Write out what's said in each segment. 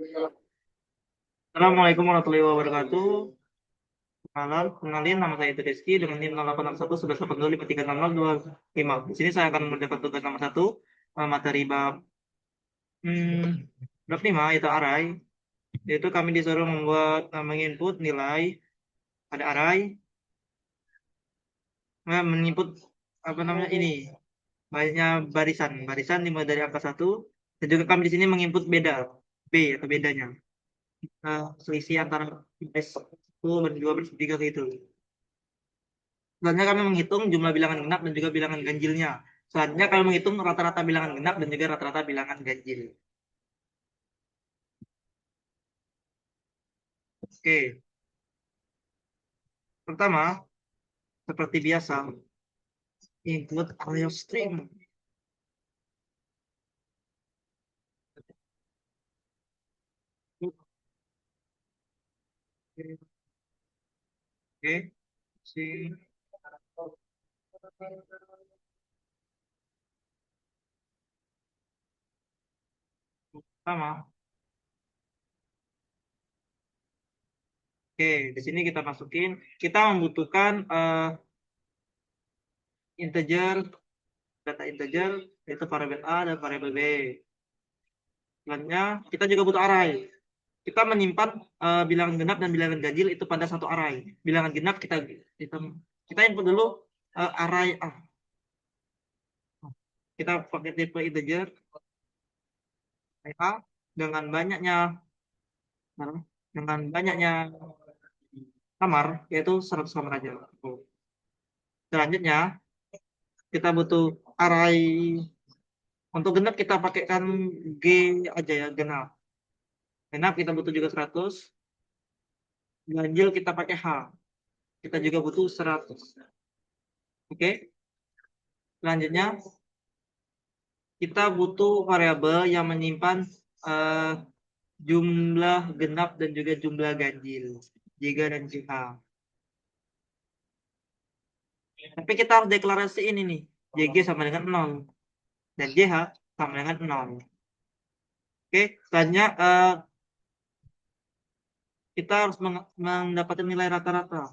Assalamualaikum warahmatullahi wabarakatuh. Malam, kenalin nama saya Rizky dengan NIM 0861 1180536025. Di sini saya akan mendapat tugas nomor satu, materi bab hmm, bab 5 yaitu array. Yaitu kami disuruh membuat menginput nilai pada array, menginput apa namanya ini banyaknya barisan dimulai dari angka satu, dan juga kami di sini menginput beda b atau bedanya, selisih antara base 10 dan 2 base 3 gitu. Selanjutnya kami menghitung jumlah bilangan genap dan juga bilangan ganjilnya. Selanjutnya kami menghitung rata-rata bilangan genap dan juga rata-rata bilangan ganjil. Oke, pertama, seperti biasa, include array of string. Oke, si pertama. Oke, di sini kita masukin, kita membutuhkan integer, data integer, yaitu variabel A dan variabel B. Selanjutnya, kita juga butuh array. Kita menyimpan bilangan genap dan bilangan ganjil itu pada satu array. Bilangan genap kita, kita input dulu array A. Kita pakai tipe integer array A dengan banyaknya dengan banyaknya kamar, yaitu 100 kamar aja. Selanjutnya kita butuh array untuk genap, kita pakaikan G aja ya, genap. Genap kita butuh juga 100. Ganjil kita pakai H. Kita juga butuh 100. Oke. Selanjutnya kita butuh variabel yang menyimpan eh, jumlah genap dan juga jumlah ganjil, jika dan jika. Tapi kita harus deklarasiin ini, JG sama dengan 0 dan JH sama dengan 0. Oke, selanjutnya kita harus mendapatkan nilai rata-rata.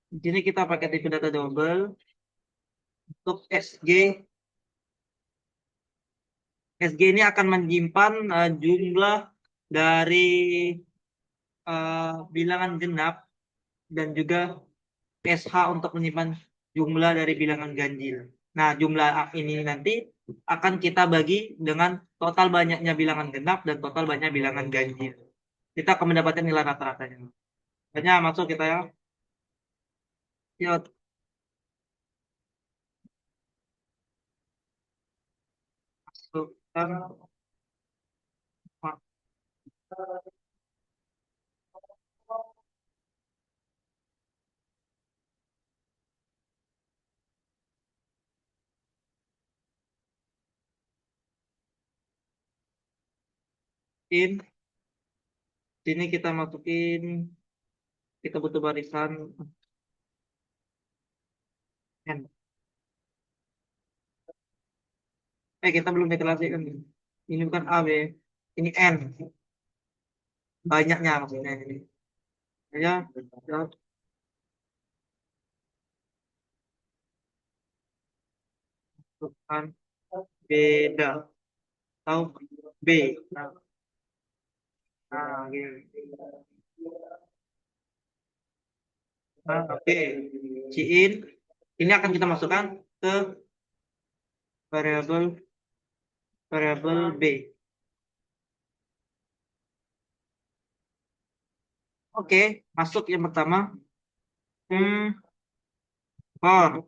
Di sini kita pakai tipe data double untuk SG. SG ini akan menyimpan jumlah dari bilangan genap dan juga SH untuk menyimpan jumlah dari bilangan ganjil. Nah, jumlah ini nanti akan kita bagi dengan total banyaknya bilangan genap dan total banyak bilangan ganjil. Kita akan mendapatkan nilai rata-ratanya. Hanya masuk kita ya. Yuk, masukkan in. Sini kita masukin, kita butuh barisan N. Kita belum deklarasikan. Ini bukan A, B. Ini N. Banyaknya maksudnya ini. Ya, ya, bukan beda. Tahu B. Nah, gini. Nah, oke. Ciin. Ini akan kita masukkan ke variabel variabel B. Oke, masuk yang pertama. Hmm, for.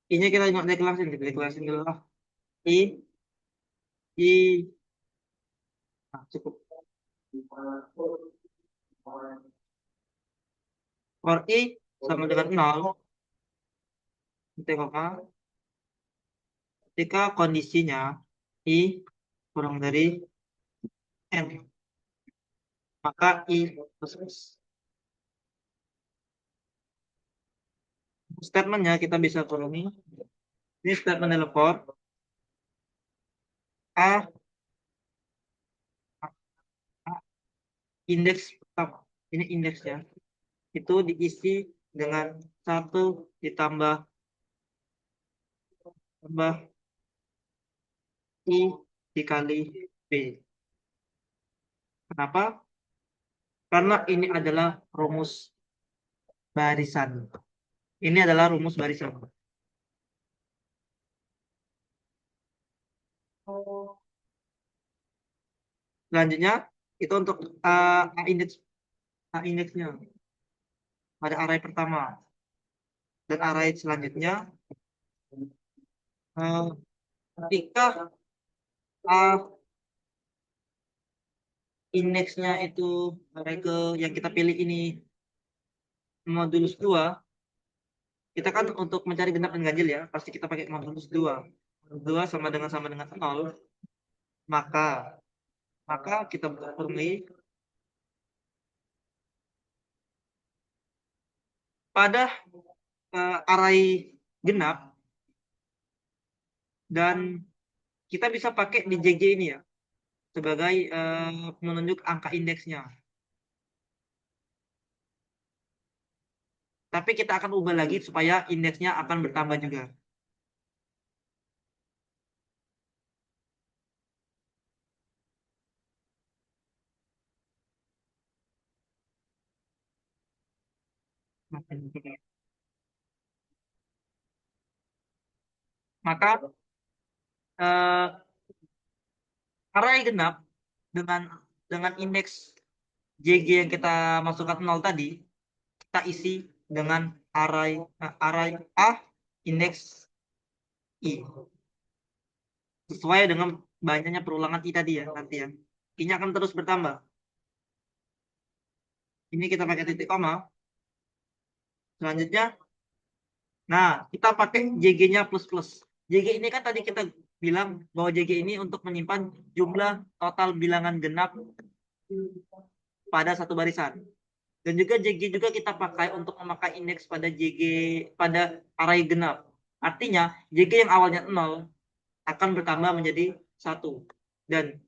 Ini kita nggak deklarasi dulu lah. I, I, nah, cukup. For I sama dengan 0, tengok A. Ketika kondisinya I kurang dari N, maka I plus plus. Statementnya kita bisa kurungi. Ini statement telepon A, A indeks pertama. Ini indeksnya. Itu diisi dengan 1 ditambah tambah I dikali B. Kenapa? Karena ini adalah rumus barisan. Ini adalah rumus barisan. Selanjutnya itu untuk A indeksnya pada array pertama dan array selanjutnya eh, ketika A indeksnya itu array ke yang kita pilih ini modulus 2, kita kan untuk mencari genap dan ganjil ya pasti kita pakai modulus 2. Modulus 2 sama dengan 0, maka kita peroleh pada array genap, dan kita bisa pakai di JG ini ya sebagai menunjuk angka indeksnya. Tapi kita akan ubah lagi supaya indeksnya akan bertambah juga. Maka array genap dengan indeks JG yang kita masukkan 0 tadi, kita isi dengan array A indeks I. Sesuai dengan banyaknya perulangan I tadi ya nanti ya. I-nya akan terus bertambah. Ini kita pakai titik koma. Selanjutnya, nah kita pakai JG-nya plus plus. JG ini kan tadi kita bilang bahwa JG ini untuk menyimpan jumlah total bilangan genap pada satu barisan. Dan juga JG juga kita pakai untuk memakai indeks pada JG pada array genap. Artinya JG yang awalnya 0 akan bertambah menjadi 1. Dan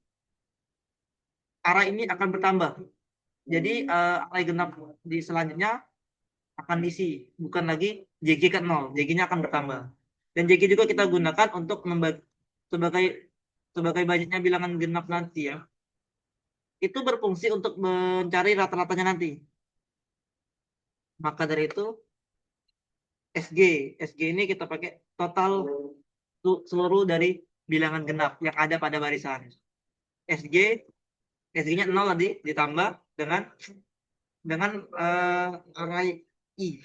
array ini akan bertambah. Jadi array genap di selanjutnya akan diisi, bukan lagi JG ke 0, JG-nya akan bertambah. Dan JG juga kita gunakan untuk sebagai banyaknya bilangan genap nanti ya. Itu berfungsi untuk mencari rata-ratanya nanti. Maka dari itu SG ini kita pakai total seluruh dari bilangan genap yang ada pada barisan. SG SG-nya 0 tadi ditambah dengan array I,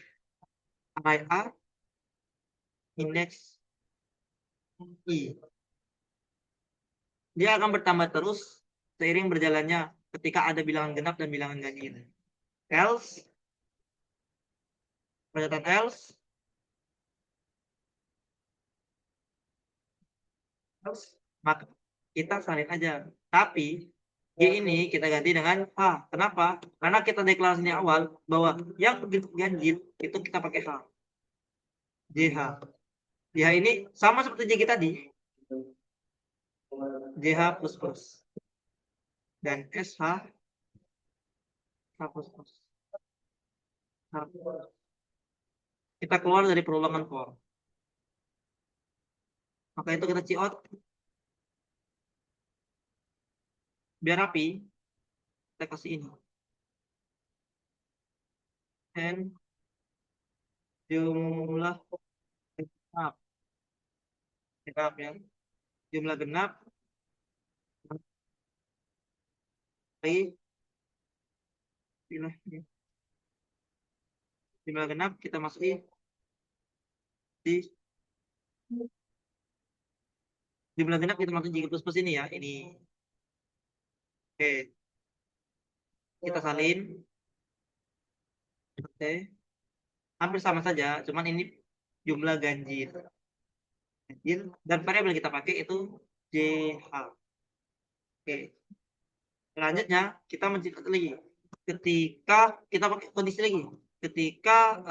array A indeks I. Dia akan bertambah terus seiring berjalannya ketika ada bilangan genap dan bilangan ganjil. Else, pernyataan else, maka kita salin aja. Tapi G ini kita ganti dengan H. Kenapa? Karena kita deklarasinya awal bahwa yang bentuk ganjil itu kita pakai H. JH. JH ini sama seperti JG tadi. JH plus plus. Dan SH H plus plus. Kita keluar dari perulangan for. Maka itu kita ciot. Biar rapi, kita kasih ini. And jumlah genap. Genap ya. Jumlah genap dari jumlah genap kita masukin di jumlah genap kita masukin jika plus plus ini ya. Ini. Oke. Kita salin. Oke. Hampir sama saja, cuman ini jumlah ganjil. Dan variabel yang kita pakai itu JH. Oke. Selanjutnya kita menciptakan lagi. Ketika kita pakai kondisi lagi. Ketika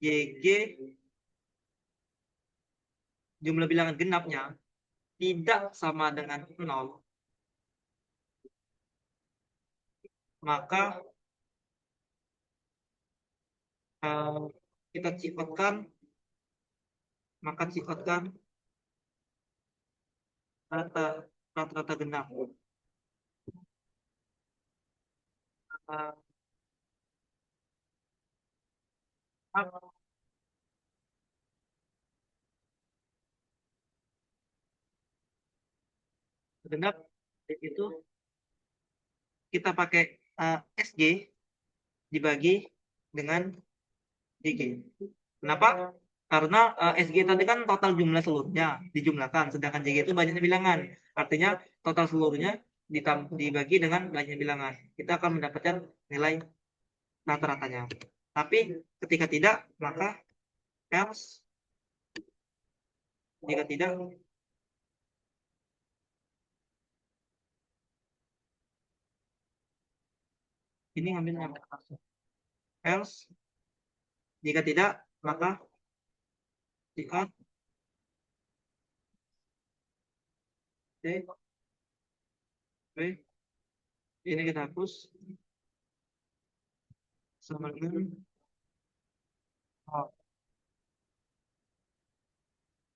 YG jumlah bilangan genapnya tidak sama dengan 0, maka eh, kita sifatkan rata-rata genap. Eh, genap itu kita pakai SG dibagi dengan GG. Kenapa? Karena SG tadi kan total jumlah seluruhnya dijumlahkan, sedangkan JG itu banyaknya bilangan. Artinya total seluruhnya dibagi dengan banyaknya bilangan. Kita akan mendapatkan nilai rata-ratanya. Tapi ketika tidak, maka else. Jika tidak, ini ngambilnya else. Jika tidak, maka jika D, B, ini kita hapus sama dengan oh.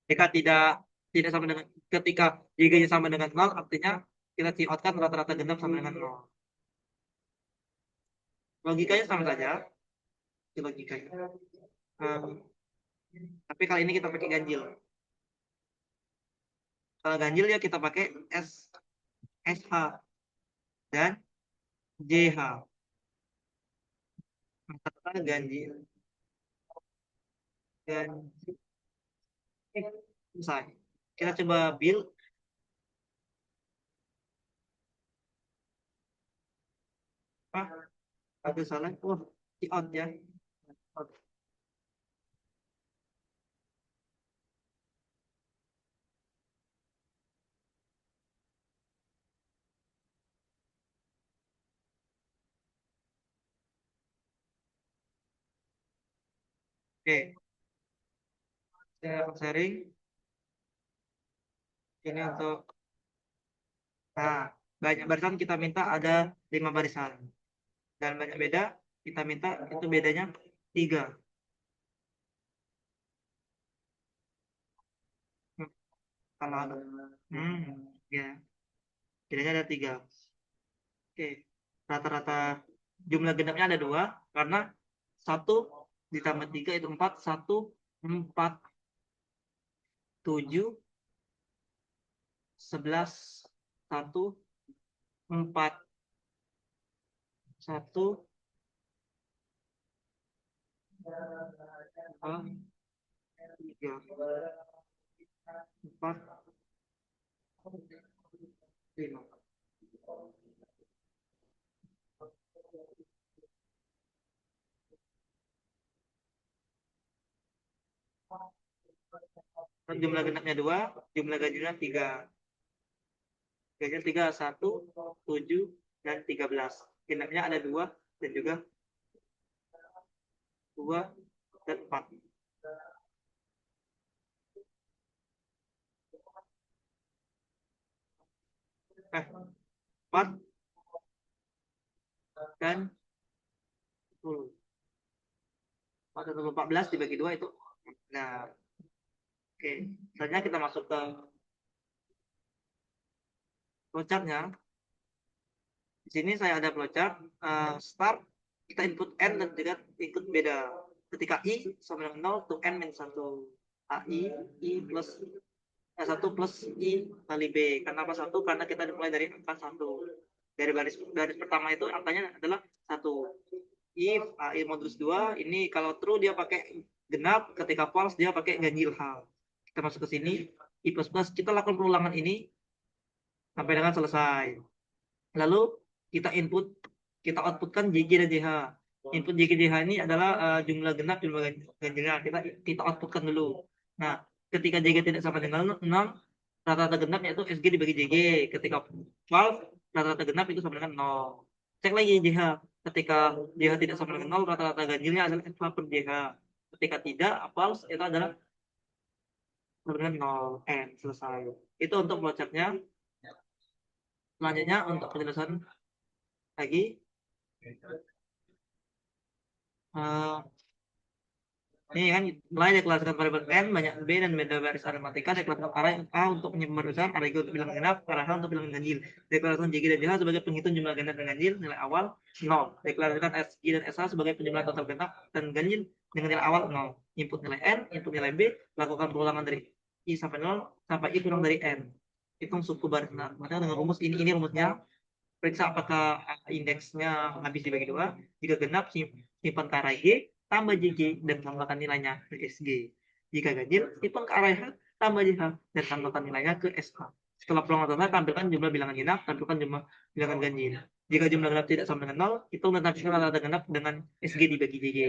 Jika tidak sama dengan ketika jika sama dengan 0, artinya kita ciotkan rata-rata genap sama dengan 0. Logikanya sama saja, logikanya. Tapi kali ini kita pakai ganjil. Kalau ganjil ya kita pakai SH dan JH. Kata ganjil. Dan selesai. Kita coba build. Ada salah. Oh, out ya. Out. Oke, saya akan sharing. Ini untuk banyak barisan kita minta ada 5 barisan. Dan banyak beda kita minta itu bedanya 3. Kalau ada. Ya. Bedanya ada 3. Oke. Rata-rata jumlah genapnya ada 2 karena 1 ditambah 3 itu 4, 1, 4, 7, 11, 1, 4, 1, 2, 3, 4, 5. Jumlah genapnya 2, jumlah ganjilnya 3. Ganjil 3, 1, 7, dan 13. Genapnya ada 2 dan juga 2 dan 4. 4 dan 10. 14 dibagi 2 itu. Nah, oke. Selanjutnya kita masuk ke flowchartnya. Di sini saya ada flowchart. Start, kita input N dan juga input beda. Ketika I sama dengan 0, to N minus 1. I plus 1 plus I kali B. Kenapa 1? Karena kita dimulai dari angka 1. Dari baris pertama itu angkanya adalah 1. If I modulus 2, ini kalau true dia pakai genap, ketika false dia pakai ganjil hal. Kita masuk ke sini, I plus plus, kita lakukan perulangan ini sampai dengan selesai. Lalu kita input, kita outputkan JG dan JH. Input JG JH ini adalah jumlah genap, jumlah ganjilnya. Kita outputkan dulu. Nah, ketika JG tidak sama dengan 0, rata-rata genap yaitu SG dibagi JG. Ketika valve, rata-rata genap itu sama dengan 0. Cek lagi JH. Ketika JH tidak sama dengan 0, rata-rata ganjilnya adalah FH per JH. Ketika tidak, valve itu adalah sama dengan 0. N. Selesai. Itu untuk flowchartnya. Selanjutnya untuk penjelasan lagi. eh, Ini kan mulai deklarasikan variabel n banyak b dan beda baris aritmatika, deklarasikan array a untuk penyebab besar, array g untuk bilangan genap, array h untuk bilangan ganjil. Deklarasikan jg dan jh sebagai penghitung jumlah genap dan ganjil, nilai awal 0. Deklarasikan sg dan sh sebagai penjumlahan total genap dan ganjil dengan nilai awal 0. Input nilai n, input nilai b, lakukan perulangan dari i sampai 0 sampai i kurang dari n. Hitung suku baris aritmatika dengan rumus ini rumusnya. Periksa apakah indeksnya habis dibagi 2. Jika genap, simpan ke array G, tambah JG, dan tambahkan nilainya ke SG. Jika ganjil, simpan ke array H, tambah JH, dan tambahkan nilainya ke SH. Setelah peluang selesai, tampilkan jumlah bilangan genap, tampilkan jumlah bilangan ganjil. Jika jumlah genap tidak sama dengan 0, hitung dan tampilkan rata-rata genap dengan SG dibagi JG.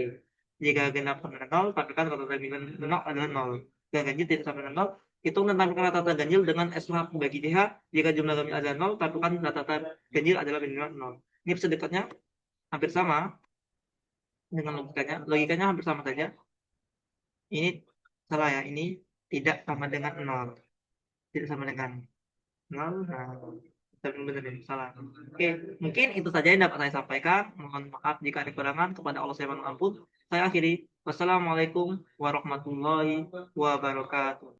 Jika genap sama dengan 0, tampilkan rata-rata bilangan genap adalah 0. Jika ganjil tidak sama dengan 0, hitung dan tampilkan rata-rata ganjil dengan SH bagi JH. Jika jumlah ganjil adalah 0, tampilkan rata-rata ganjil adalah minimal 0. Ini sedekatnya hampir sama dengan logikanya. Logikanya hampir sama saja. Ini salah ya. Ini tidak sama dengan 0. Tidak sama dengan 0. Nah, tapi benar ini salah. Oke, mungkin itu saja yang dapat saya sampaikan. Mohon maaf jika ada kekurangan. Kepada Allah saya mohon ampun. Saya akhiri. Wassalamualaikum warahmatullahi wabarakatuh.